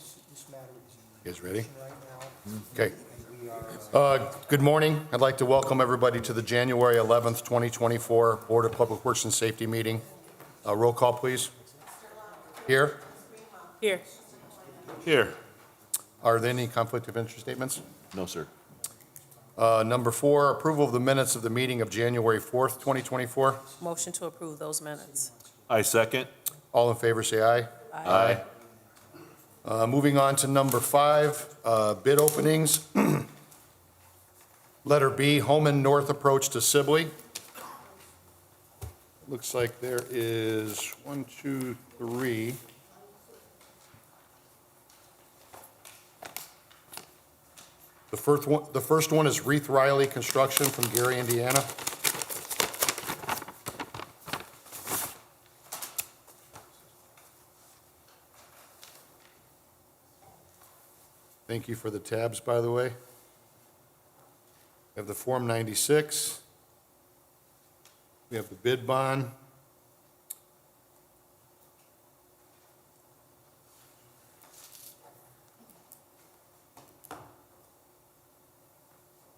This matter is You guys ready? right now. Okay. And we are, Good morning. I'd like to welcome everybody to the January 11th, 2024 Board of Public Works and Safety meeting. Roll call, please. Here. Here. Here. Are there any conflict of interest statements? No, sir. Number 4, approval of the minutes of the meeting of January 4th, 2024. Motion to approve those minutes. I second. All in favor, say aye. Aye. Moving on to number 5, bid openings. Letter B, Hammond North Approach to Sibley. Looks like there is 1, 2, 3. The first one is Reith Riley Construction from Gary, Indiana. Thank you for the tabs, by the way. We have the Form 96. We have the bid bond.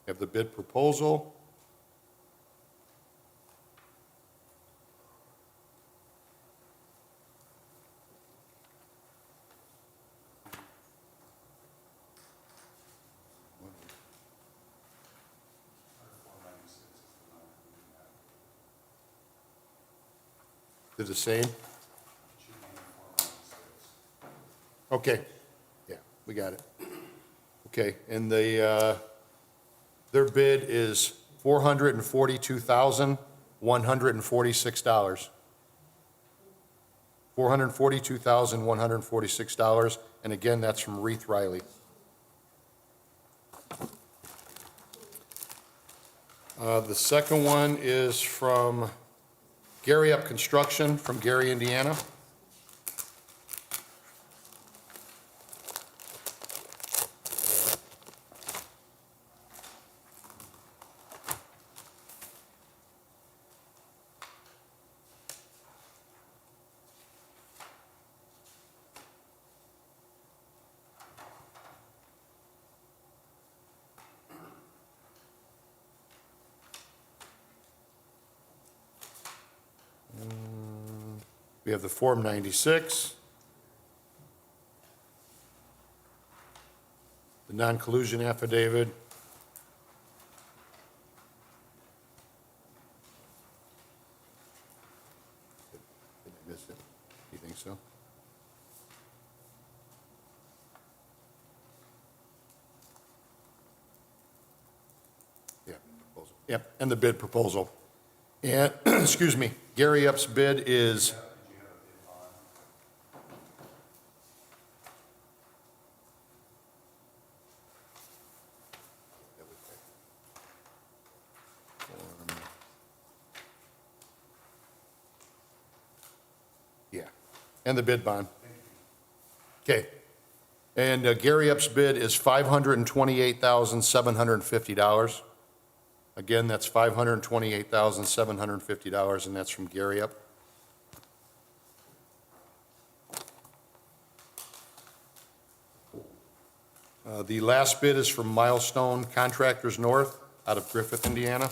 We have the bid proposal. They're the same? Okay, yeah, we got it. Okay, and their bid is $442,146. $442,146, and again, that's from Reith Riley. The second one is from Gary Up Construction from Gary, Indiana. We have the Form 96, the non-collusion affidavit, did I miss it? You think so? Yeah, proposal. Yep, and the bid proposal. And, excuse me, Gary Up's bid is and the bid bond. Okay. And Gary Up's bid is $528,750. Again, that's $528,750, and that's from Gary Up. The last bid is from Milestone Contractors North out of Griffith, Indiana.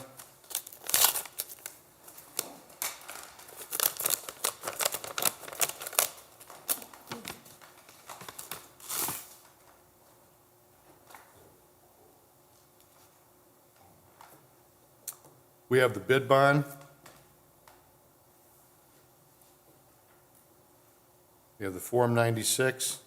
We have the bid bond. We have the Form 96.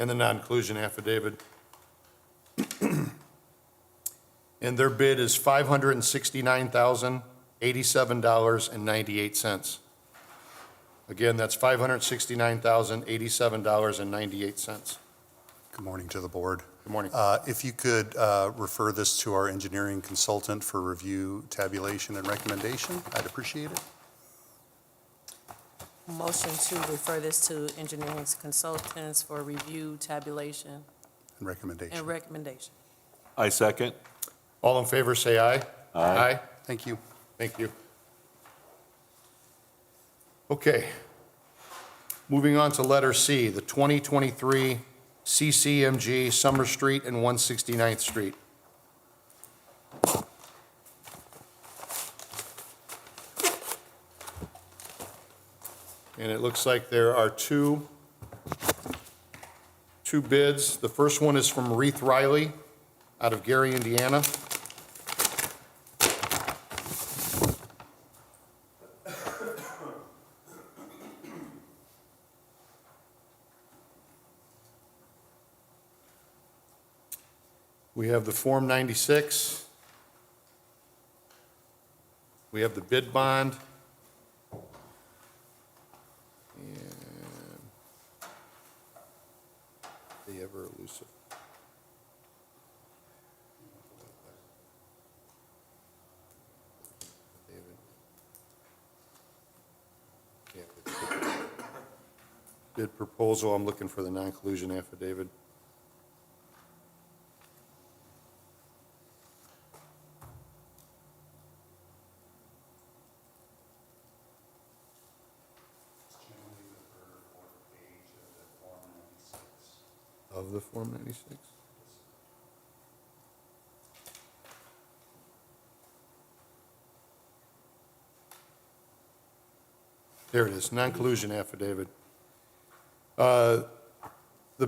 And the non-collusion affidavit. And their bid is $569,000. $569,087.98. Again, that's $569,087.98. Good morning to the board. Good morning. If you could refer this to our engineering consultant for review, tabulation, and recommendation, I'd appreciate it. Motion to refer this to engineering consultants for review, tabulation, And recommendation. and recommendation. I second. All in favor, say aye. Aye. Thank you. Thank you. Okay. Moving on to letter C, the 2023 CCMG Summer Street and 169th Street. And it looks like there are two bids. The first one is from Reith Riley out of Gary, Indiana. We have the Form 96. We have the bid bond. And the ever elusive. Bid proposal, I'm looking for the non-collusion affidavit. Of the Form 96? There it is, non-collusion affidavit. The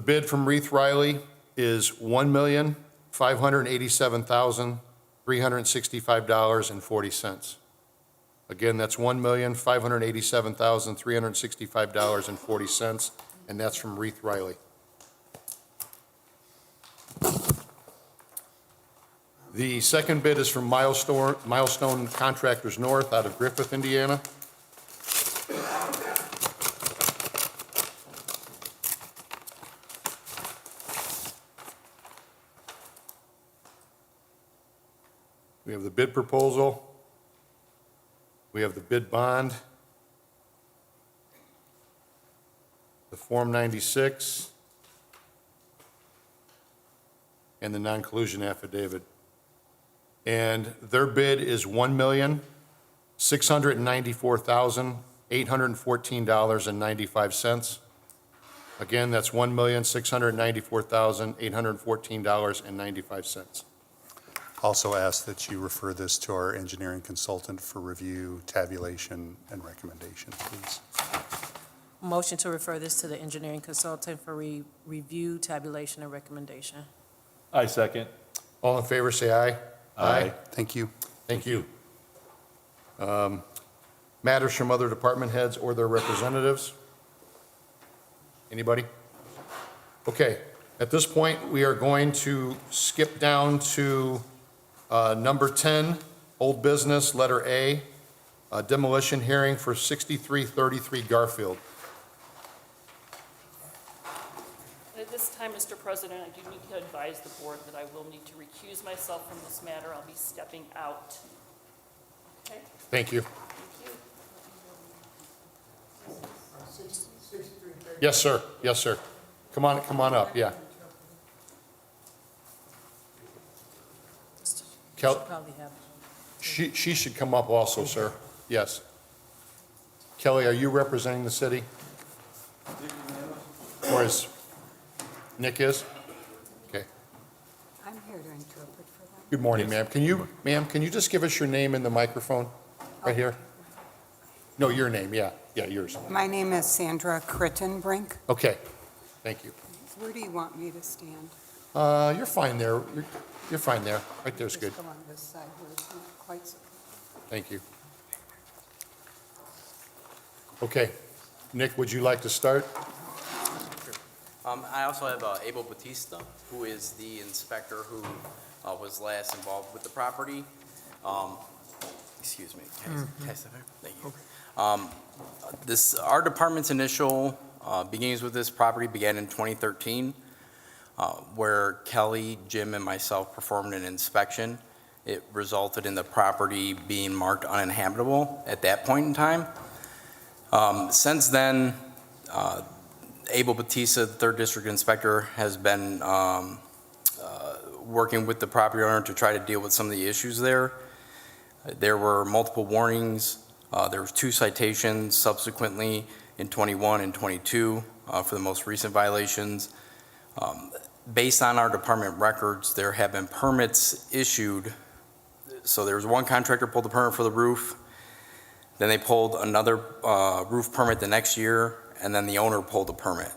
bid from Reith Riley is $1,587,365.40. Again, that's $1,587,365.40, and that's from Reith Riley. The second bid is from Milestone Contractors North out of Griffith, Indiana. We have the bid proposal. We have the bid bond. The Form 96. And the non-collusion affidavit. And their bid is $1,694,814.95. Again, that's $1,694,814.95. Also ask that you refer this to our engineering consultant for review, tabulation, and recommendation, please. Motion to refer this to the engineering consultant for review, tabulation, and recommendation. I second. All in favor, say aye. Aye. Thank you. Thank you. Matters from other department heads or their representatives? Anybody? Okay, at this point, we are going to skip down to number 10, old business, letter A, demolition hearing for 6333 Garfield. At this time, Mr. President, I do need to advise the board that I will need to recuse myself from this matter. I'll be stepping out. Okay, Thank you. thank you. Yes, sir. Yes, sir. Come on up, yeah. Kel- Probably have. She should come up also, sir. Yes. Kelly, are you representing the city? Or is Nick is? Okay. I'm here to interpret for them. Good morning, ma'am. Can you just give us your name in the microphone right here? No, your name, yeah, yours. My name is Sandra Crittenbrink. Okay, thank you. Where do you want me to stand? You're fine there. You're fine there. Right there's good. Just go on this side where it's not quite so. Thank you. Okay. Nick, would you like to start? I also have Abel Batista, who is the inspector who was last involved with the property. excuse me. Can I step back? Thank you. Our department's initial beginnings with this property began in 2013, where Kelly, Jim, and myself performed an inspection. It resulted in the property being marked uninhabitable at that point in time. Since then, Abel Batista, the third district inspector, has been working with the property owner to try to deal with some of the issues there. There were multiple warnings. There was 2 citations subsequently in 21 and 22 for the most recent violations. Based on our department records, there have been permits issued. So there was one contractor pulled the permit for the roof, then they pulled another roof permit the next year, and then the owner pulled the permit.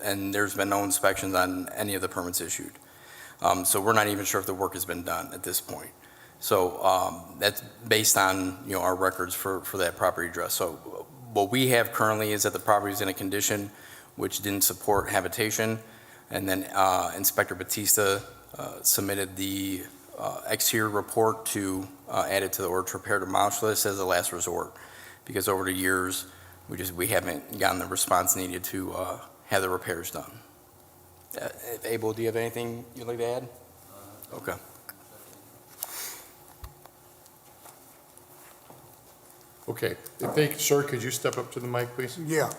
And there's been no inspections on any of the permits issued. So we're not even sure if the work has been done at this point. So that's based on, our records for that property address. So what we have currently is that the property is in a condition which didn't support habitation. And then Inspector Batista submitted the exterior report to add it to the order to repair demolish list as a last resort. Because over the years, we haven't gotten the response needed to have the repairs done. Abel, do you have anything you'd like to add? Okay. Okay, thank you, sir. Could you step up to the mic, please? Yeah.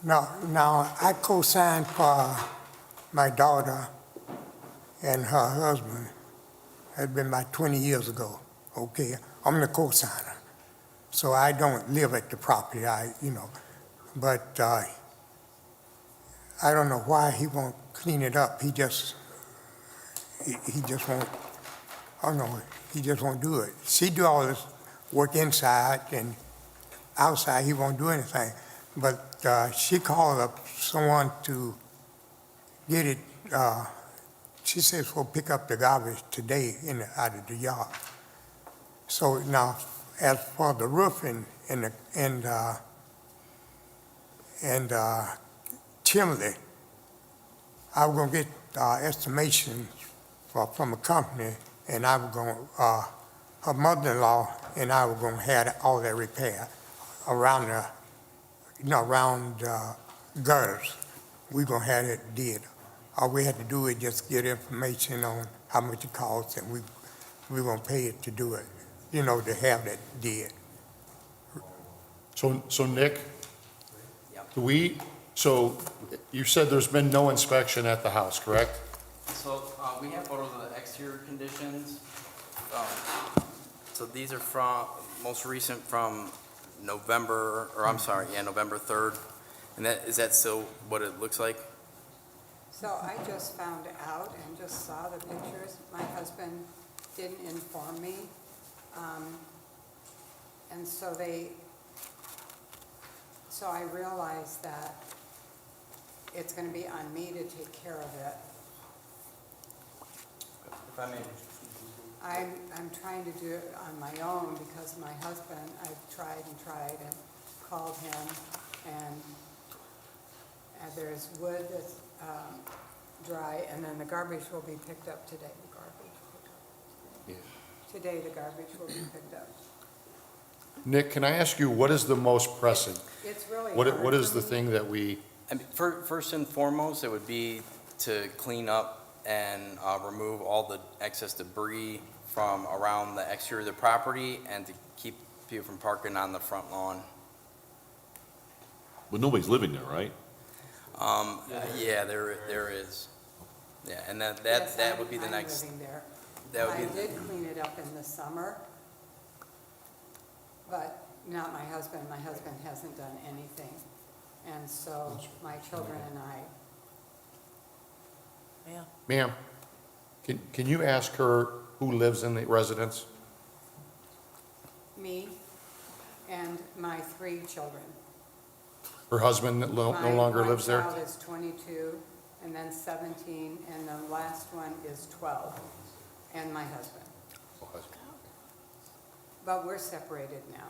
Now, I co-signed for my daughter and her husband. It's been about 20 years ago, okay? I'm the co-signer. So I don't live at the property, but I don't know why he won't clean it up. He just won't, I don't know, he just won't do it. She do all this work inside and outside, he won't do anything. But she called up someone to get it, she says we'll pick up the garbage today out of the yard. So now, as for the roofing and chimney, I was gonna get estimations from a company, and I was gonna, her mother-in-law and I were gonna have all that repair around around gutters. We're gonna have it did. All we had to do is just get information on how much it costs, and we're gonna pay it to do it, to have that did. So Nick, Yep. so you said there's been no inspection at the house, correct? So we have photos of the exterior conditions. So these are most recent from November 3rd. And is that still what it looks like? So I just found out and just saw the pictures. My husband didn't inform me. And so I realized that it's going to be on me to take care of it. If I may. I'm trying to do it on my own because my husband, I've tried and called him, and there's wood that's dry, and then the garbage will be picked up today. Today the garbage will be picked up. Nick, can I ask you, what is the most pressing? It's really What hard is for the me. thing that we, First and foremost, it would be to clean up and remove all the excess debris from around the exterior of the property and to keep people from parking on the front lawn. But nobody's living there, right? Yeah, there is. Yeah, and Yes, that would be the I'm next, living there. that would I be, did clean it up in the summer, but not my husband. My husband hasn't done anything. And so my children and I, ma'am, can you ask her who lives in the residence? me, and my 3 children. Her husband no longer lives there? My child is 22, and then 17, and the last one is 12, and my husband. But we're separated now.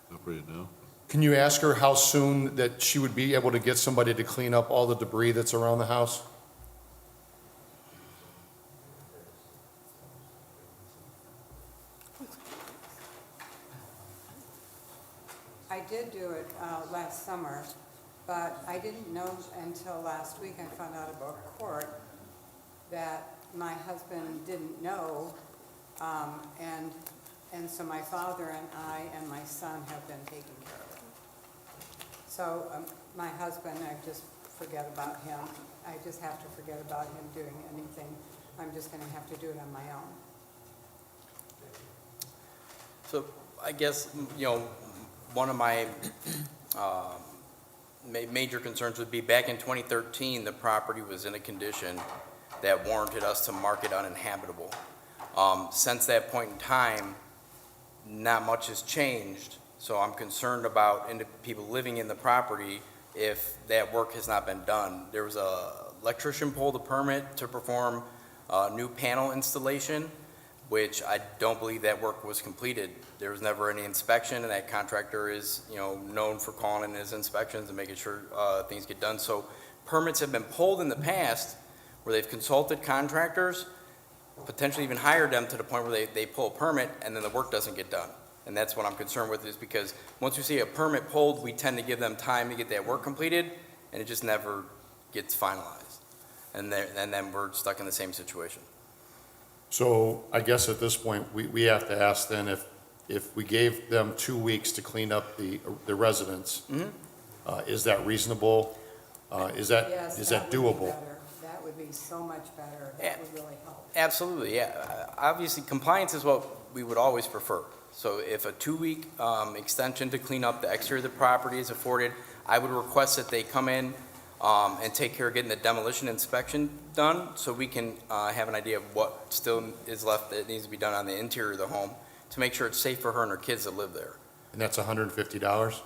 Separated now. Can you ask her how soon that she would be able to get somebody to clean up all the debris that's around the house? I did do it last summer, but I didn't know until last week, I found out about court, that my husband didn't know, and so my father and I and my son have been taking care of it. So my husband, I just forget about him. I just have to forget about him doing anything. I'm just gonna have to do it on my own. So I guess, one of my major concerns would be back in 2013, the property was in a condition that warranted us to mark it uninhabitable. Since that point in time, not much has changed, so I'm concerned about people living in the property if that work has not been done. There was a electrician pulled a permit to perform a new panel installation, which I don't believe that work was completed. There was never any inspection, and that contractor is, known for calling in his inspections and making sure things get done. So permits have been pulled in the past where they've consulted contractors, potentially even hired them to the point where they pull a permit and then the work doesn't get done. And that's what I'm concerned with, is because once we see a permit pulled, we tend to give them time to get that work completed, and it just never gets finalized. And then we're stuck in the same situation. So I guess at this point, we have to ask then if we gave them 2 weeks to clean up the residence, is that reasonable? Is that Yes, doable? would be better. That would be so much better. That would really help. Absolutely, yeah. Obviously, compliance is what we would always prefer. So if a 2-week extension to clean up the exterior of the property is afforded, I would request that they come in and take care of getting the demolition inspection done, so we can have an idea of what still is left that needs to be done on the interior of the home to make sure it's safe for her and her kids to live there. And that's $150?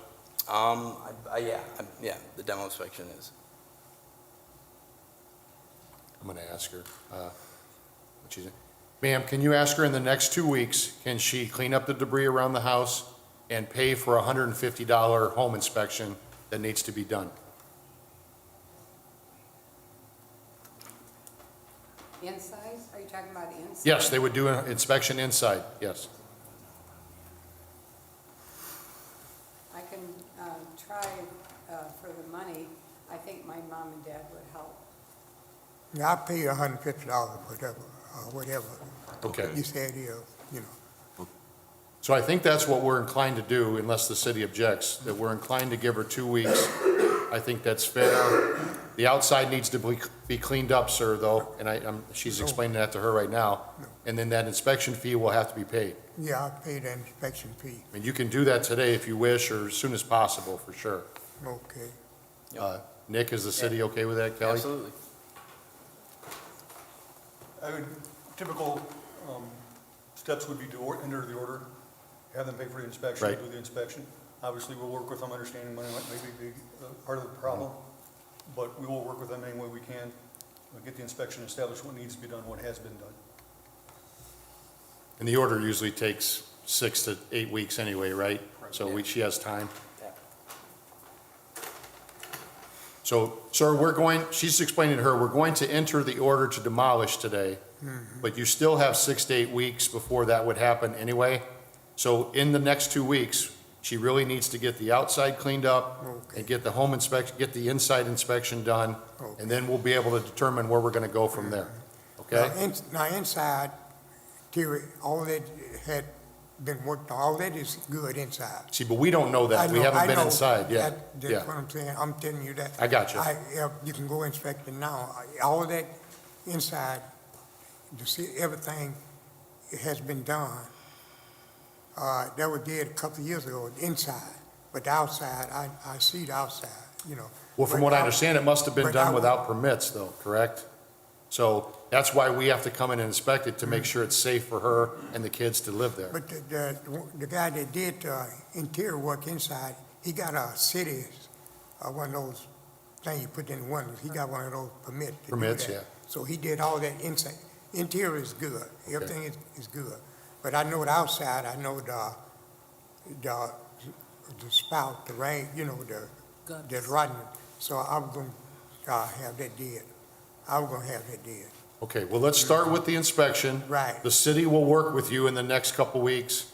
Yeah, the demo inspection is. I'm going to ask her. What she's, ma'am, can you ask her in the next 2 weeks, can she clean up the debris around the house and pay for a $150 home inspection that needs to be done? Inside? Are you talking about inside? Yes, they would do an inspection inside, yes. I can try for the money. I think my mom and dad would help. Yeah, I pay you $150, whatever Okay. you said is, So I think that's what we're inclined to do, unless the city objects, that we're inclined to give her 2 weeks. I think that's fair. The outside needs to be cleaned up, sir, though, and she's explaining that to her right now. And then that inspection fee will have to be paid. Yeah, I pay the inspection fee. And you can do that today if you wish, or as soon as possible, for sure. Okay. Nick, is the city okay with that, Kelly? Absolutely. Typical steps would be to enter the order, have them pay for the inspection, Right. do the inspection. Obviously, we'll work with them, understanding money might maybe be part of the problem, but we will work with them any way we can, get the inspection established, what needs to be done, what has been done. And the order usually takes 6 to 8 weeks anyway, right? So she has time. Yeah. So, sir, she's explaining to her, we're going to enter the order to demolish today, but you still have 6 to 8 weeks before that would happen anyway. So in the next 2 weeks, she really needs to get the outside cleaned up Okay. and get the home inspection, get the inside inspection done, Okay. and then we'll be able to determine where we're going to go from there. Okay? Now, inside, Terry, all that had been worked on, all that is good inside. See, but we don't know that. We haven't been inside yet. That's Yeah, what I'm saying. I'm telling you that. I got you. You can go inspect it now. All that inside, to see everything has been done. That was did a couple of years ago, inside. But the outside, I see the outside, Well, from But what I I- understand, it must have been but done I- without permits, though, correct? So that's why we have to come in and inspect it, to make sure it's safe for her and the kids to live there. But the guy that did interior work inside, he got a city, one of those things you put in the windows. He got one of those permits to do Permits, that. yeah. So he did all that inside. Interior is good. Everything is good. But I know the outside, I know the spout, the rain, the rotten. So I'm going to have that did. I'm going to have that did. Okay, well, let's start with the inspection. Right. The city will work with you in the next couple weeks,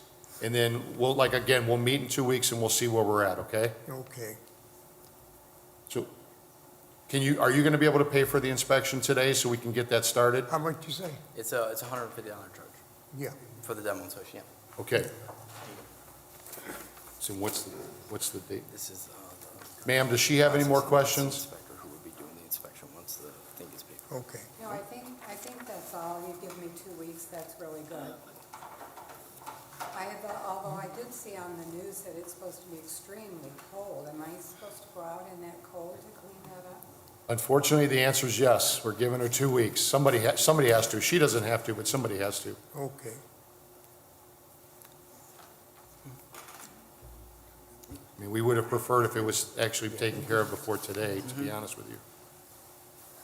And then we'll, like, again, we'll meet in 2 weeks and we'll see where we're at, okay? Okay. So are you going to be able to pay for the inspection today so we can get that started? How much you say? It's a $150 charge Yeah. for the demo inspection, yeah. Okay. So what's the date? This is Ma'am, does she have any more questions? Inspector who would be doing the inspection once the thing is paid for. Okay. No, I think that's all. You give me 2 weeks, that's really good. Although I did see on the news that it's supposed to be extremely cold. Am I supposed to go out in that cold to clean that up? Unfortunately, the answer is yes. We're giving her 2 weeks. Somebody has to. She doesn't have to, but somebody has to. Okay. I mean, we would have preferred if it was actually taken care of before today, to be honest with you.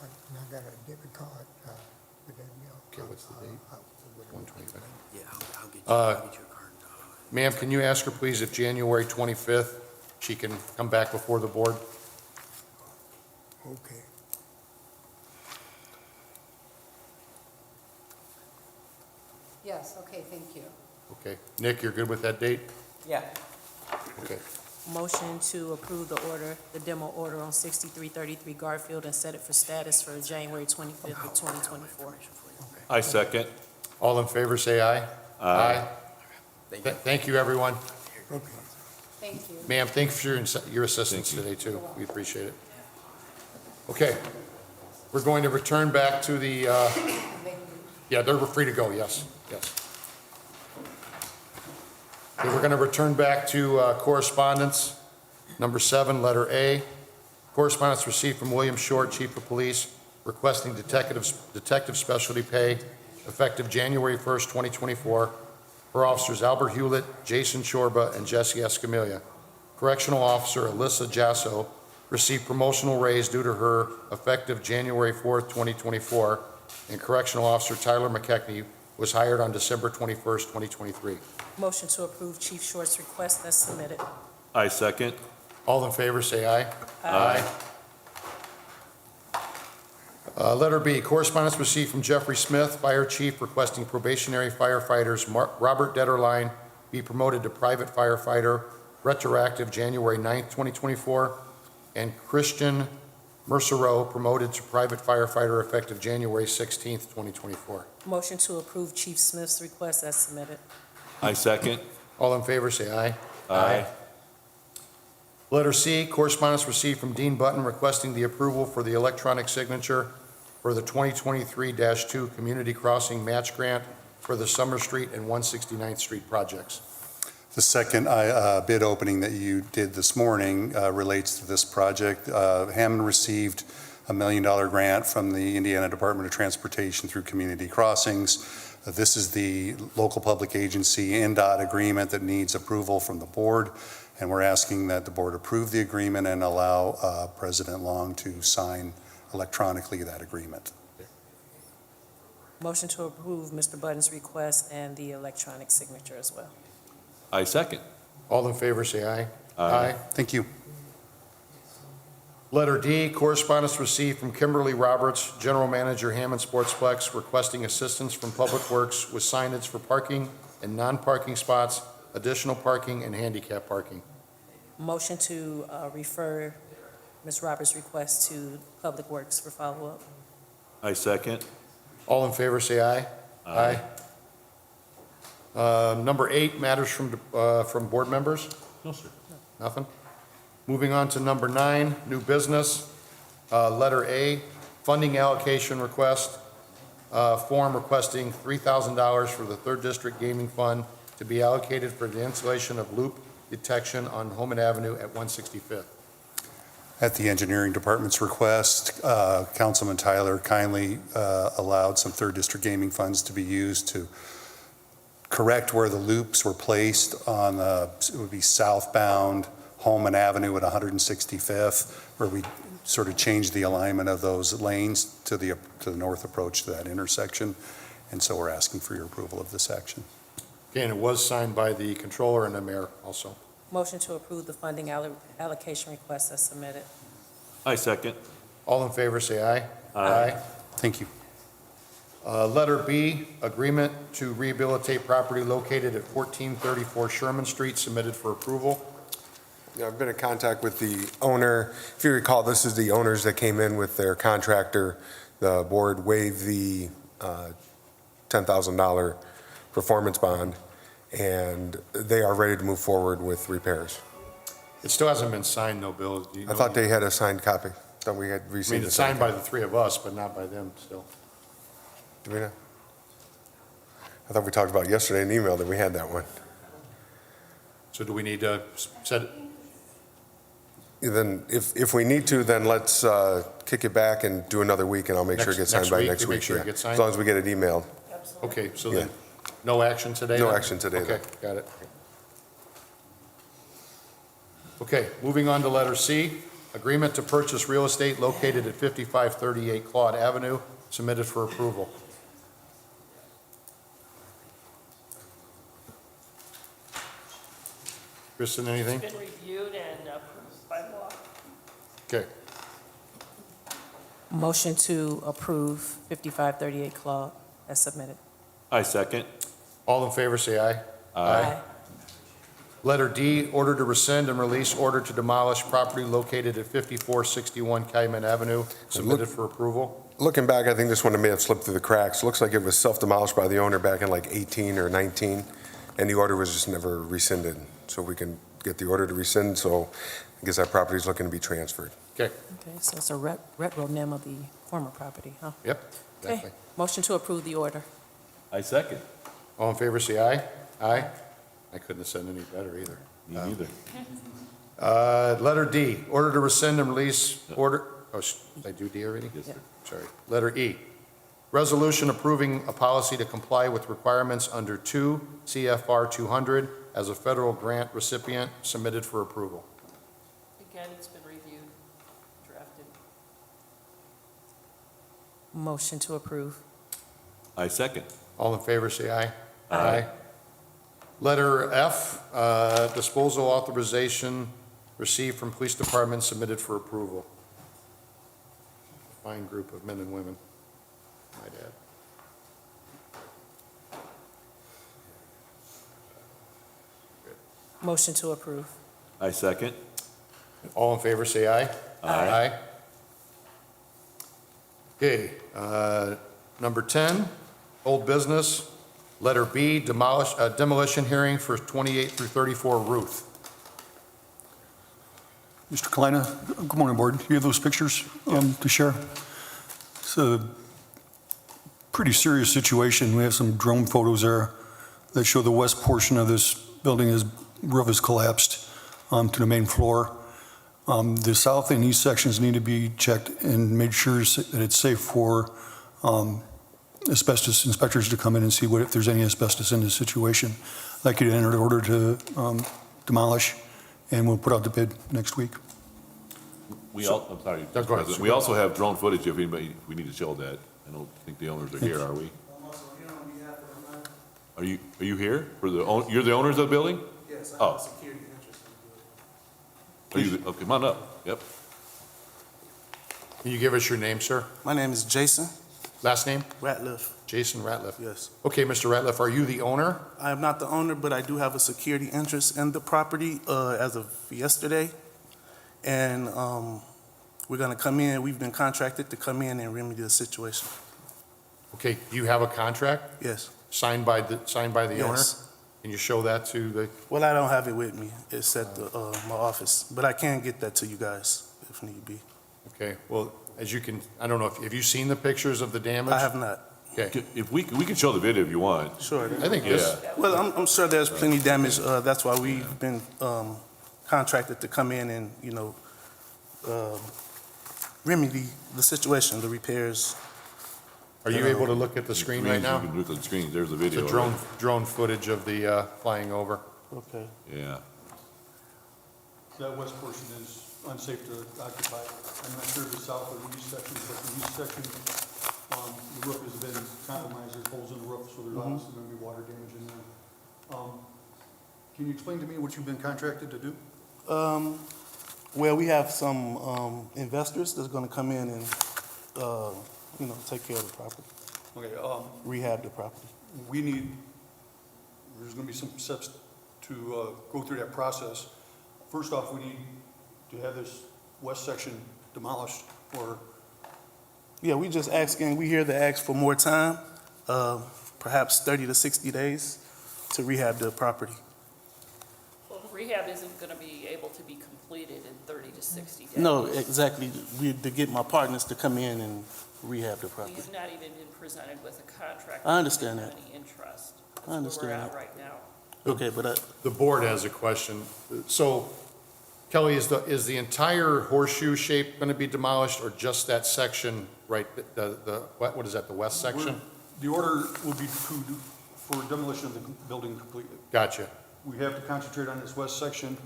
I got a debit card. Would that be Okay, what's the date? 125. Yeah, I'll get you Uh, a card. Ma'am, can you ask her, please, if January 25th, she can come back before the board? Okay. Yes, okay, thank you. Okay. Nick, you're good with that date? Yeah. Okay. Motion to approve the order, the demo order on 6333 Garfield and set it for status for January 25th of 2024. I second. All in favor, say aye. Aye. Thank you, everyone. Okay. Thank you. Ma'am, thank you for your assistance Thank you. today, too. We appreciate it. Okay. We're going to return back to the, yeah, they're free to go, yes, yes. Okay, we're going to return back to correspondence. Number 7, letter A. Correspondence received from William Short, Chief of Police, requesting detective specialty pay effective January 1st, 2024, for officers Albert Hewlett, Jason Shorba, and Jesse Escamilla. Correctional Officer Alyssa Jasso received promotional raise due to her effective January 4th, 2024, and Correctional Officer Tyler McKechnie was hired on December 21st, 2023. Motion to approve Chief Short's request as submitted. I second. All in favor, say aye. Aye. Letter B, correspondence received from Jeffrey Smith, Fire Chief, requesting probationary firefighters Robert Detterline be promoted to private firefighter, retroactive January 9th, 2024, and Christian Mercereau promoted to private firefighter effective January 16th, 2024. Motion to approve Chief Smith's request as submitted. I second. All in favor, say aye. Aye. Letter C, correspondence received from Dean Button requesting the approval for the electronic signature for the 2023-2 Community Crossing Match Grant for the Summer Street and 169th Street projects. The second bid opening that you did this morning relates to this project. Hammond received a $1 million grant from the Indiana Department of Transportation through Community Crossings. This is the local public agency NDOT agreement that needs approval from the board, and we're asking that the board approve the agreement and allow President Long to sign electronically that agreement. Motion to approve Mr. Button's request and the electronic signature as well. I second. All in favor, say aye. Aye. Thank you. Letter D, correspondence received from Kimberly Roberts, General Manager, Hammond Sportsplex, requesting assistance from Public Works with signage for parking and non-parking spots, additional parking, and handicap parking. Motion to refer Ms. Roberts' request to Public Works for follow-up. I second. All in favor, say aye. Aye. Number 8, matters from board members? No, sir. Nothing? Moving on to number 9, new business. Letter A, funding allocation request, form requesting $3,000 for the 3rd District Gaming Fund to be allocated for the installation of loop detection on Homan Avenue at 165th. At the engineering department's request, Councilman Tyler kindly allowed some 3rd District gaming funds to be used to correct where the loops were placed on the, it would be southbound Holman Avenue at 165th, where we sort of changed the alignment of those lanes to the north approach to that intersection. And so we're asking for your approval of this action. Okay, and it was signed by the controller and the mayor also. Motion to approve the funding allocation request as submitted. I second. All in favor, say aye. Aye. Thank you. Letter B, agreement to rehabilitate property located at 1434 Sherman Street, submitted for approval. Yeah, I've been in contact with the owner. If you recall, this is the owners that came in with their contractor. The board waived the $10,000 performance bond, and they are ready to move forward with repairs. It still hasn't been signed, though, Bill. Do you I know- thought they had a signed copy. Thought we had I mean, received a it's signed by copy. the three of us, but not by them still. Do we not? I thought we talked about yesterday in email that we had that one. So do we need to set it? Then if we need to, then let's kick it back and do another week, and I'll make sure it gets signed Next by week, next to make week. sure it Yeah. gets signed? As long as we get it emailed. Okay, so Yeah. then, no action today? No then? action today, Okay, got it. Okay, moving on to letter C, agreement to purchase real estate located at 5538 Claude Avenue, submitted for approval. Kristen, anything? It's been reviewed and approved by law. Okay, Motion to approve 5538 Claude as submitted. I second. all in favor, say aye. Letter D, order to rescind and release order to demolish property located at 5461 Calumet Avenue, submitted for approval. Looking back, I think this one may have slipped through the cracks. Looks like it was self-demolished by the owner back in like 18 or 19, and the order was just never rescinded. So we can get the order to rescind, so I guess that property is looking to be transferred. Okay, so it's a retro name of the former property, huh? Yep, Okay, exactly. motion to approve the order. I second. All in favor, say aye. Aye. I couldn't have said any better either. Me neither. Letter D, order to rescind and release order, did I do D already? Yes, sir. Sorry. Letter E, resolution approving a policy to comply with requirements under 2 CFR 200 as a federal grant recipient, submitted for approval. Again, it's been reviewed, drafted. Motion to approve. I second. All in favor, say aye. Aye. Letter F, disposal authorization received from police department, submitted for approval. Fine group of men and women, might add. Motion to approve. I second. All in favor, say aye. Aye. Okay, number 10, old business. Letter B, demolition hearing for 28 through 34 Ruth. Mr. Kalina, good morning, Board. You have those pictures to share? It's a pretty serious situation. We have some drone photos there that show the west portion of this building, is roof has collapsed to the main floor. The south and east sections need to be checked and made sure that it's safe for asbestos inspectors to come in and see if there's any asbestos in this situation. I'd like you to enter the order to demolish, and we'll put out the bid next week. I'm sorry, Go ahead. President. We also have drone footage if anybody, we need to show that. I don't think the owners are here, are we? Are you here? You're the owners of the building? Yes, I Oh. have a security interest in the building. Okay, come on up. Yep. Can you give us your name, sir? My name is Jason Last name? Ratliff. Jason Ratliff. Yes. Okay, Mr. Ratliff, are you the owner? I am not the owner, but I do have a security interest in the property as of yesterday. And we're going to come in, we've been contracted to come in and remedy the situation. Okay, do you have a contract Yes. signed by the owner? Yes. Can you show that to the, Well, I don't have it with me. It's at my office, but I can get that to you guys if need be. okay, well, as you can, I don't know, have you seen the pictures of the damage? I have not. Okay, If we can show the video if you want. Sure. I think this, Yeah. Well, I'm sure there's plenty damage. That's why we've been contracted to come in and, remedy the situation, the repairs. are you able to look at the screen right now? You can look at the screen. There's the It's video. a drone footage of the flying over. Okay. Yeah. That west portion is unsafe to occupy. I'm not sure the south or the east section, but the east section, the roof has been compromised, there's holes in the roof, so there's obviously going to be water damage in there. Can you explain to me what you've been contracted to do? Well, we have some investors that's going to come in and, take care of the property. Okay, rehab the property. we need, there's going to be some steps to go through that process. First off, we need to have this west section demolished, or Yeah, we just asking, we here to ask for more time, perhaps 30 to 60 days to rehab the property. Well, the rehab isn't going to be able to be completed in 30 to 60 days. No, exactly, to get my partners to come in and rehab the property. We've not even been presented with a contract. I understand We don't that. have any interest. I understand That's where that. we're at right now. Okay, but The board has a question. So Kelly, is the entire horseshoe shape going to be demolished or just that section, right, what is that, the west section? the order would be for demolition of the building completely. Gotcha. We have to concentrate on this west section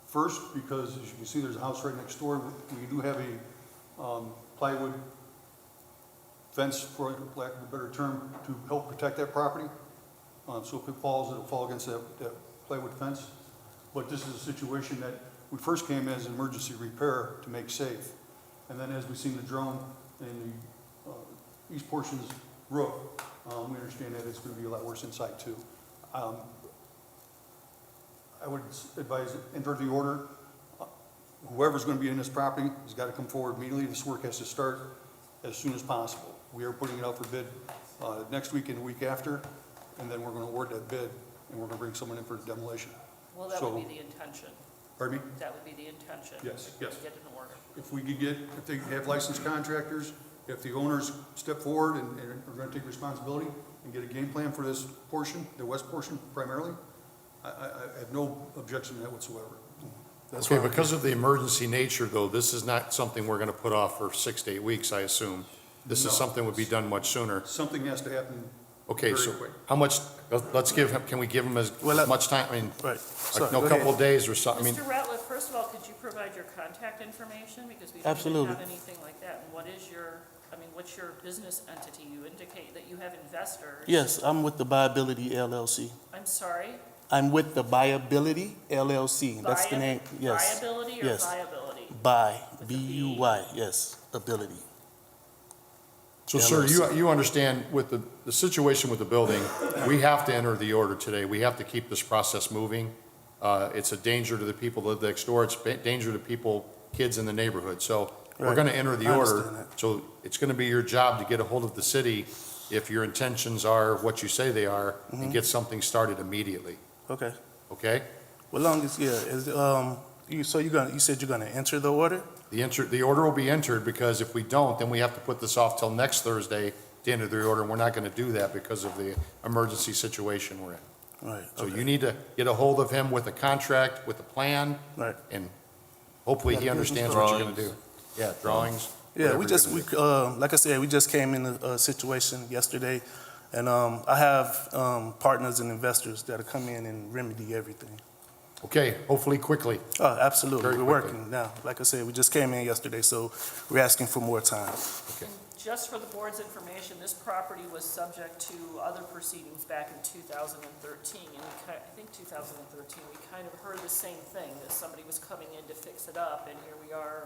first, because as you can see, there's a house right next door. We do have a plywood fence, for lack of a better term, to help protect that property. So if it falls, it'll fall against that plywood fence. But this is a situation that we first came as an emergency repair to make safe. And then as we've seen the drone in the east portion's roof, we understand that it's going to be a lot worse inside too. I would advise enter the order. Whoever's going to be in this property has got to come forward immediately. This work has to start as soon as possible. We are putting it out for bid next week and the week after, and then we're going to award that bid, and we're going to bring someone in for the demolition. Well, that So- would be the intention. Pardon me? That would be the intention. Yes, to yes. Get an order. If we could get, if they have licensed contractors, if the owners step forward and are going to take responsibility and get a game plan for this portion, the west portion primarily, I have no objection to that whatsoever. that's Okay, why. because of the emergency nature, though, this is not something we're going to put off for 6 to 8 weeks, I assume. This No. is something would be done much sooner. Something has to happen Okay, very so quick. how much, let's give him, can we give him as Well, much time? I mean, Right. like, So, no, go couple ahead. of days or something, I mean, Mr. Ratliff, first of all, could you provide your contact information? Because we don't even Absolutely. have anything like that. And what is your, I mean, what's your business entity? You indicate that you have investors. Yes, I'm with the Viability LLC. I'm sorry? I'm with the Viability LLC. That's the name, yes. Viability or Yes. viability? Buy, With a B-U-Y, yes, ability. so sir, you understand with the situation with the building, we have to enter the order today. We have to keep this process moving. It's a danger to the people that live next door. It's a danger to people, kids in the neighborhood. So we're Right. going to enter the I order. understand that. So it's going to be your job to get a hold of the city if your intentions are what you say they are Mm-hmm. and get something started immediately, Okay. okay? Well, long as, yeah, you said you're gonna enter the order? The order will be entered because if we don't, then we have to put this off till next Thursday to enter the order. And we're not going to do that because of the emergency situation we're in. Right, So okay. you need to get a hold of him with a contract, with a plan, Right. and hopefully he Yeah, business understands what you're going to do. Yeah, drawings. Yeah, whatever we you're just, gonna do. like I said, we just came in a situation yesterday, and I have partners and investors that'll come in and remedy everything. Okay, hopefully quickly. Oh, absolutely, Very we're quickly. working now. Like I said, we just came in yesterday, so we're asking for more time. Okay. Just for the board's information, this property was subject to other proceedings back in 2013. And I think 2013, we kind of heard the same thing, that somebody was coming in to fix it up, and here we are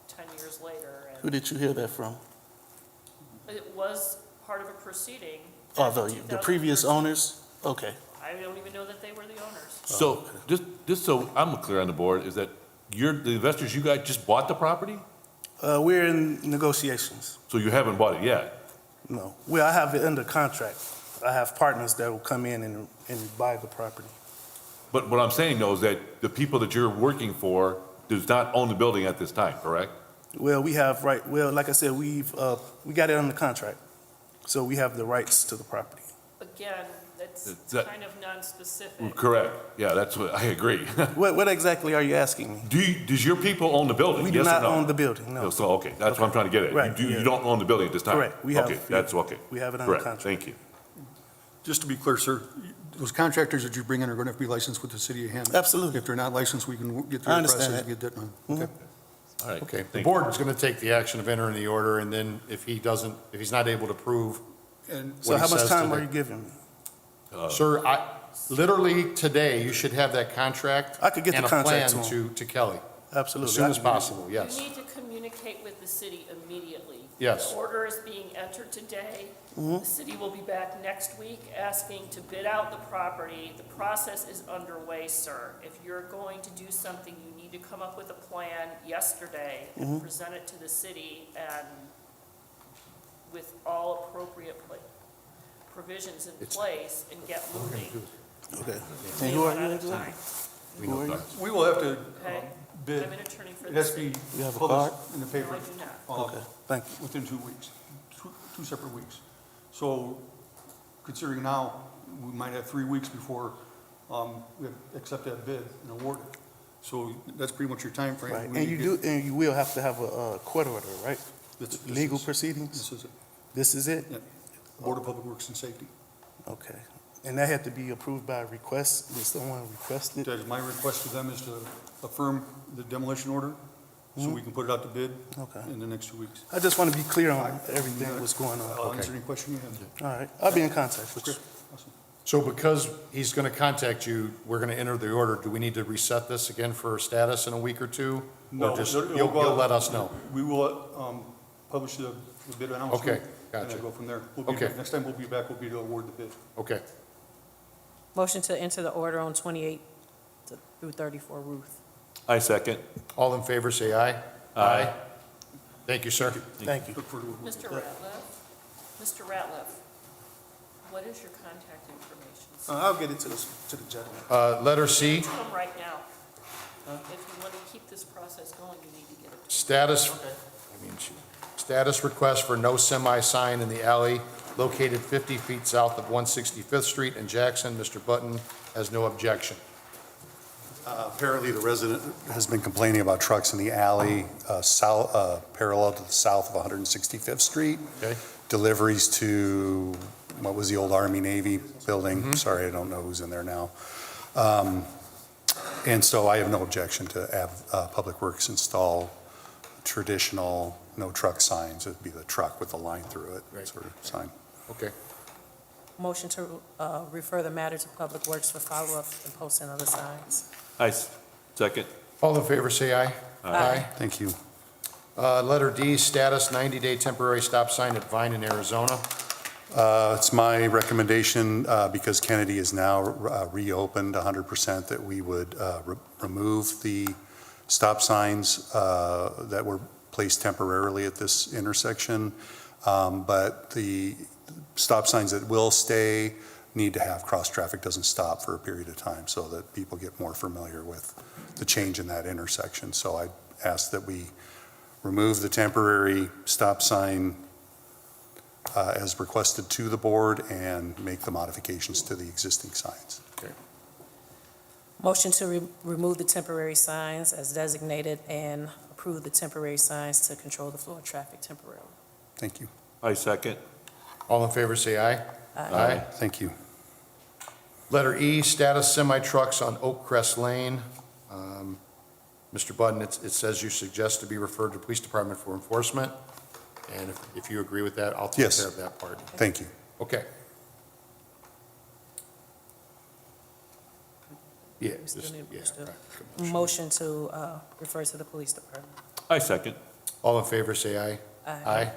10 years later. Who did you hear that from? And it was part of a proceeding. Oh, back in the previous 2013. owners? Okay. I don't even know that they were the owners. So, just so I'm clear on the board, is that the investors, you guys just bought the property? We're in negotiations. So you haven't bought it yet? No, well, I have it under contract. I have partners that will come in and buy the property. But what I'm saying though is that the people that you're working for does not own the building at this time, correct? Well, like I said, we got it under contract, so we have the rights to the property. Again, that's That- kind of non-specific. Correct. Yeah, that's what, I agree. What exactly are you asking me? Does your people own the building? We do Yes or not no? own the building, no. So, okay, that's what I'm trying to get at. Right, You yeah. don't own the building at this time? Correct. We have- Okay, that's okay. We have it under Correct. contract. Thank you. Just to be clear, sir, those contractors that you bring in are going to have to be licensed with the city of Hammond. Absolutely. If they're not licensed, we can get through I the understand process and that. get that done. Mhm. Okay. All right. Okay, the thank you. board's going to take the action of entering the order, and then if he's not able to prove, And So What he how much says time today. are you giving me? sir, literally today, you should have that contract. I could get the and a contract plan to to Kelly, Absolutely. as soon as possible, yes. You need to communicate with the city immediately. Yes. The order is being entered today. The city will be back next week asking to bid out the property. The process is underway, sir. If you're going to do something, you need to come up with a plan yesterday and present it to the city and with all appropriate provisions in place and get moving. Okay. Save And who are a lot you of again? time. Who are you? We will have to Okay? bid. I'm an attorney for It the has to city. be You have a published card? in the No, paper I do not. Okay, thank you. within 2 weeks, two separate weeks. So considering now, we might have 3 weeks before we accept that bid and award it. So that's pretty much your timeframe. Right, We and need you to do, and you will have to have a court order, right? get- this Legal is- proceedings? This is it. This is it? Yeah. Board of Public Works and Safety. Okay. And that had to be approved by request? Did someone request it? Judge, my request to them is to affirm the demolition order so we can put it out to bid Okay. in the next 2 weeks. I just want to be clear on everything that's going I'll on. answer any question you have. All right, I'll be in contact with you. Okay, awesome. So because he's going to contact you, we're going to enter the order. Do we need to reset this again for status in a week or two? No, Or just, it'll you'll go out- let us know? We will publish the bid announcement. Okay, And gotcha. then go from there. We'll be Okay. back- Next time we'll be back, we'll be to award the bid. Okay. Motion to enter the order on 28 through 34 Ruth. I second. All in favor, say aye. Aye. Thank you, sir. Thank you. Look forward to it. Mr. Ratliff, what is your contact information? I'll get it to the gentleman. Letter C, Come right now. If you want to keep this process going, you need to get it. status request for no semi-sign in the alley located 50 feet south of 165th Street in Jackson. Mr. Button has no objection. Apparently, the resident has been complaining about trucks in the alley parallel to the south of 165th Street. Okay? Deliveries to, what was the old Army-Navy building? Sorry, I don't know who's in there now. And so I have no objection to have Public Works install traditional no truck signs. It'd be the truck with the line through it, Right. sort of sign. Okay. Motion to refer the matter to Public Works for follow-up and posting of the signs. Second. All in favor, say aye. Aye. Thank you. Letter D, status 90-day temporary stop sign at Vine in Arizona. It's my recommendation, because Kennedy is now reopened 100%, that we would remove the stop signs that were placed temporarily at this intersection. But the stop signs that will stay need to have cross-traffic doesn't stop for a period of time so that people get more familiar with the change in that intersection. So I ask that we remove the temporary stop sign as requested to the board and make the modifications to the existing signs. Motion to remove the temporary signs as designated and approve the temporary signs to control the flow of traffic temporarily. Thank you. I second. All in favor, say aye. Aye. Thank you. Letter E, status semi-trucks on Oak Crest Lane. Mr. Budden, it says you suggest to be referred to Police Department for enforcement, and if you agree with that, I'll take Yes. care of that part. Thank you. Okay. Yeah. We still just- need- we yeah, still- right. Motion to refer to the Police Department. I second. All in favor, say aye. Aye.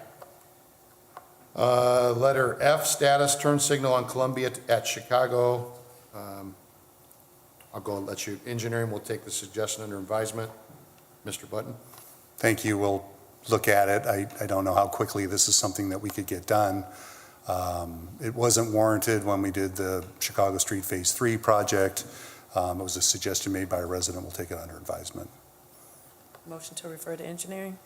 Letter F, status turn signal on Columbia at Chicago. I'll go and let you, engineering will take the suggestion under advisement. Mr. Button? Thank you. We'll look at it. I don't know how quickly this is something that we could get done. It wasn't warranted when we did the Chicago Street Phase 3 project. It was a suggestion made by a resident. We'll take it under advisement. Motion to refer to engineering.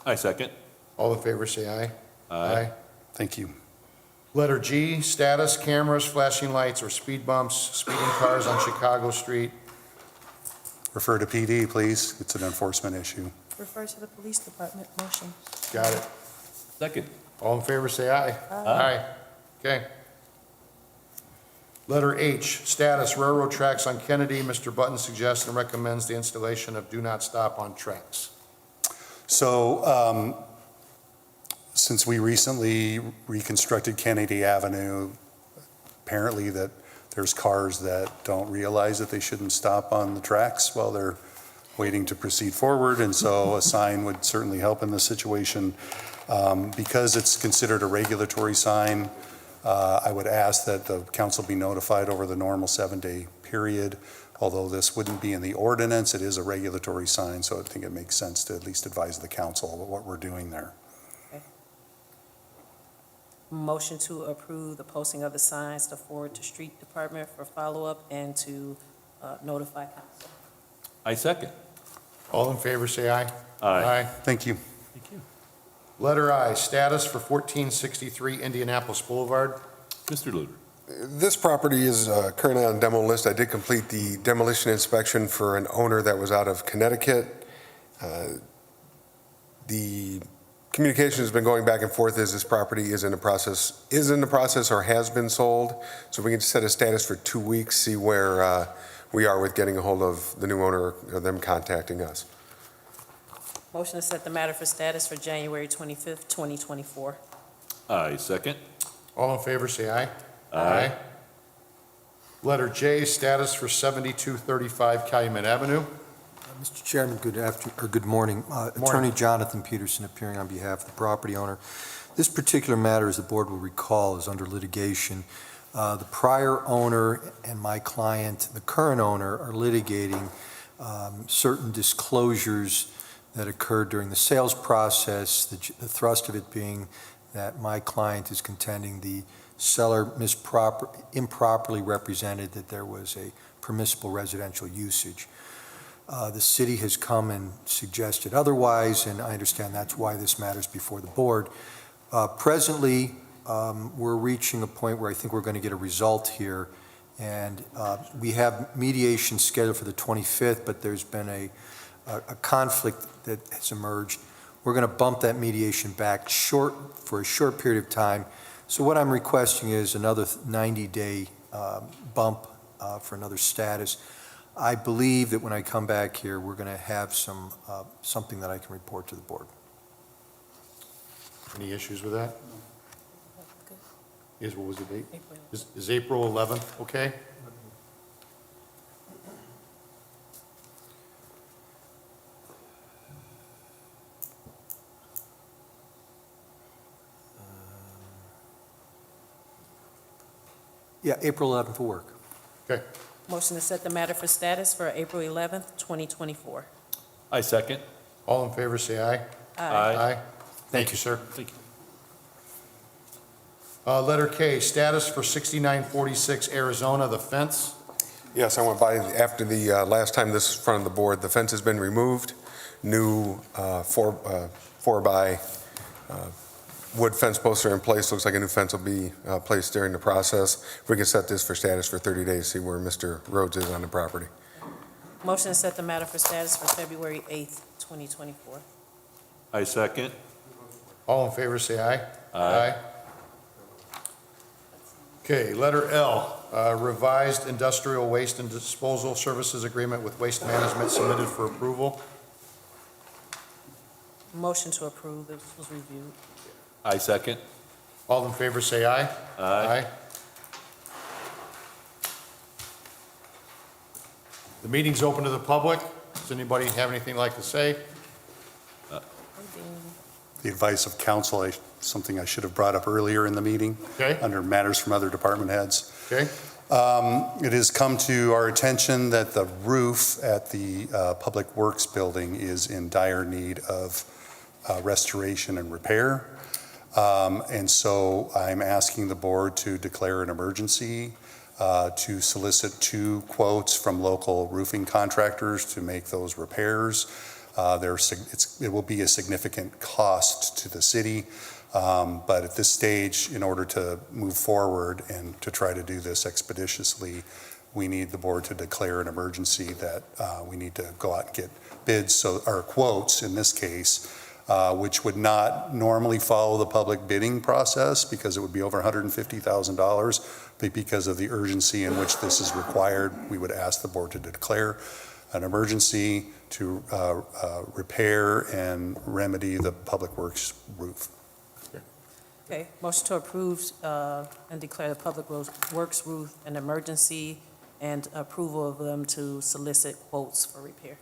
I second. All in favor, say aye. Aye. Thank you. Letter G, status cameras, flashing lights, or speed bumps, speeding cars on Chicago Street. Refer to PD, please. It's an enforcement issue. Refer to the Police Department. Motion. Got it. Second. All in favor, say aye. Aye. Okay. Letter H, status railroad tracks on Kennedy. Mr. Button suggests and recommends the installation of do not stop on tracks. So, since we recently reconstructed Kennedy Avenue, apparently that there's cars that don't realize that they shouldn't stop on the tracks while they're waiting to proceed forward, and so a sign would certainly help in this situation. Because it's considered a regulatory sign, I would ask that the council be notified over the normal 7-day period. Although this wouldn't be in the ordinance, it is a regulatory sign, so I think it makes sense to at least advise the council of what we're doing there. Motion to approve the posting of the signs to forward to street department for follow-up and to notify council. I second. All in favor, say aye. Aye. Thank you. Letter I, status for 1463 Indianapolis Boulevard. Mr. Luter. This property is currently on demo list. I did complete the demolition inspection for an owner that was out of Connecticut. The communication has been going back and forth as this property is in the process or has been sold. So we can set a status for 2 weeks, see where we are with getting a hold of the new owner or them contacting us. Motion to set the matter for status for January 25th, 2024. I second. All in favor, say aye. Aye. Letter J, status for 7235 Calumet Avenue. Mr. Chairman, good morning. Attorney Jonathan Peterson appearing on behalf of the property owner. This particular matter, as the board will recall, is under litigation. The prior owner and my client, the current owner, are litigating certain disclosures that occurred during the sales process, the thrust of it being that my client is contending the seller improperly represented that there was a permissible residential usage. The city has come and suggested otherwise, and I understand that's why this matters before the board. Presently, we're reaching a point where I think we're going to get a result here, and we have mediation scheduled for the 25th, but there's been a conflict that has emerged. We're going to bump that mediation back for a short period of time. So what I'm requesting is another 90-day bump for another status. I believe that when I come back here, we're going to have something that I can report to the board. Any issues with that? Good. What was the date? April. Is April 11th okay? Yeah, April 11th will work. Okay. Motion to set the matter for status for April 11th, 2024. I second. All in favor, say aye. Aye. Thank you, sir. Thank you. Letter K, status for 6946 Arizona, the fence. Yes, I went by after the last time this was in front of the board. The fence has been removed. New 4x wood fence posts are in place. Looks like a new fence will be placed during the process. We can set this for status for 30 days, see where Mr. Rhodes is on the property. Motion to set the matter for status for February 8th, 2024. I second. All in favor, say aye. Aye. Okay, letter L, revised industrial waste and disposal services agreement with Waste Management submitted for approval. Motion to approve. This was reviewed. I second. All in favor, say aye. Aye. The meeting's open to the public. Does anybody have anything they'd like to say? The advice of council, something I should have brought up earlier in the meeting. Okay. Under matters from other department heads. Okay. It has come to our attention that the roof at the Public Works building is in dire need of restoration and repair. And so I'm asking the board to declare an emergency, to solicit 2 quotes from local roofing contractors to make those repairs. It will be a significant cost to the city, but at this stage, in order to move forward and to try to do this expeditiously, we need the board to declare an emergency that we need to go out and get bids, or quotes in this case, which would not normally follow the public bidding process because it would be over $150,000, but because of the urgency in which this is required, we would ask the board to declare an emergency to repair and remedy the Public Works roof. Okay, motion to approve and declare the Public Works roof an emergency and approval of them to solicit quotes for repair.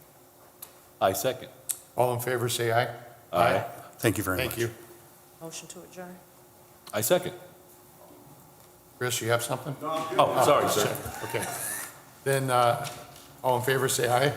I second. All in favor, say aye. Aye. Thank you very much. Thank you. Motion to adjourn. I second. Chris, you have something? Oh, sorry, sir. Okay. Then, all in favor, say aye.